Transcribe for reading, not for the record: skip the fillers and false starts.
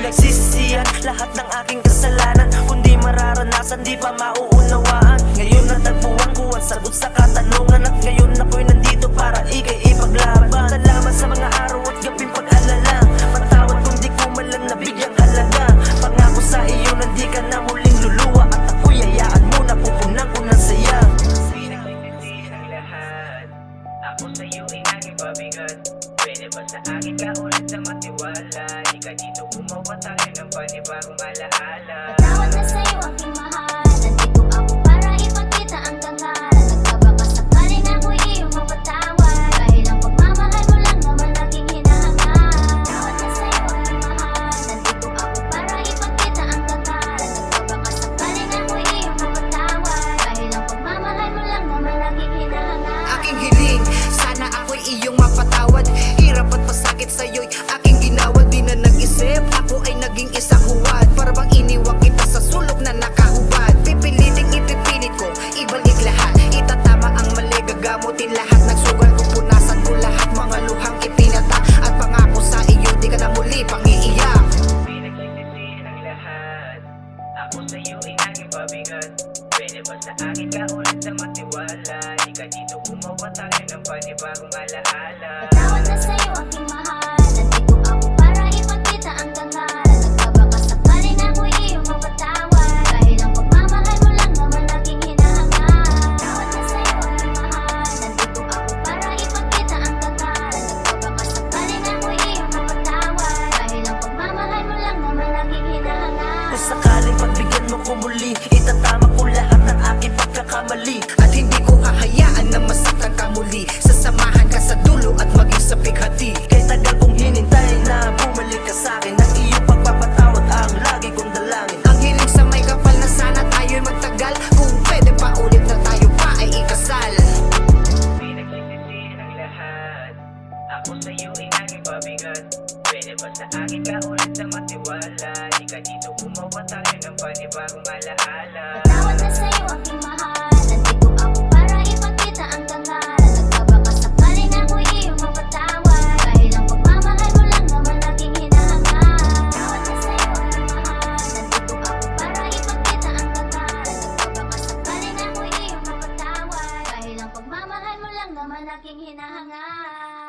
pinagsisisihan lahat ng aking kasalanan. Kundi mararanasan, di pa mauunawaan. Ngayon natagpuan ko ang sagot sa katanungan. At ngayon ako'y nandito para ika'y ipaglaban. Salamat sa mga araw at gabing pag-alala. Patawad kung di ko man lang nabigyang halaga. Pangako sa iyo na di ka na muling luluwa. At ako'y hayaan mo na pupunan ko ng saya. Pinagsisisihan ang lahat. Ako sa'yo ay naging pabigat. Pwede ba sa akin ka ulit na matiwala? Di ka dito gumawa tayo ng panibagong alaala. Patawad na sa'yo aking mahal. Nandito ako para ipakita ang dangal. Nagbabaka sakaling ako'y iyong mapatawad. Dahil ang pagmamahal mo lang naman aking hinahangad. Patawad na sa'yo aking mahal. Nandito ako para ipakita ang dangal. Nagbabaka sakaling ako'y iyong mapatawad. Dahil ang pagmamahal mo lang naman aking hinahangad. Aking hiling, sana ako'y iyong mapatawad. Hirap at pasakit sa'yo'y aking ginawa. Di na nag-isip, ako ay naging isang huwad. Para bang iniwang kita sa sulok na nakahubad. Pipiliting ipipilit ko, ibalik lahat. Itatama ang mali, gagamutin lahat. Nagsugal ko, punasan ko lahat. Mga luhang ipinata at pangako sa iyo, di ka na muli pang iiyak. Pinagsisisihan ang lahat. Ako sa'yo ay naging pabigat. Pwede ba sa akin ka ulit na matiwala? Di ka dito gumawa tayo ng panibagong alaala. Patawad na sa'yo aking mahal. Nandito ako para ipakita ang dangal. Nagbabaka sakaling ako'y iyong mapatawad. Dahil ang pagmamahal mo lang naman aking hinahangad. Patawad na sa'yo aking mahal. Nandito ako para ipakita ang dangal. Nagbabaka sakaling ako'y iyong mapatawad. Dahil ang pagmamahal mo lang naman aking hinahangad. Kung sakaling pagbigyan mo ko muli, itatama ko lahat ng aking pagkakamali. At hindi ko hahayaan na masaktan ka muli. Sasamahan ka sa dulo at maging sa pighati. Kay tagal kong hinintay na bumalik ka sa'kin. Ang iyong pagpapatawad ang lagi kong dalangin. Ang hiling sa may kapal na sana tayo'y magtagal. Kung pwede pa ulit na tayo pa ay ikasal. Pinagsisisihan ang lahat. Ako sa'yo ay naging pabigat. Pwede ba sa akin ka ulit na matiwala? Di ka dito gumawa tayo ng panibagong alaala. Patawad na sa'yo aking mahal. Nandito ako para ipakita ang dangal. Nagbabaka sakaling ako'y iyong mapatawad. Dahil ang pagmamahal mo lang naman aking hinahangad. Patawad na sa'yo aking mahal. Nandito ako para ipakita ang dangal. Nagbabaka sakaling ako'y iyong mapatawad. Dahil ang pagmamahal mo lang naman aking hinahangad.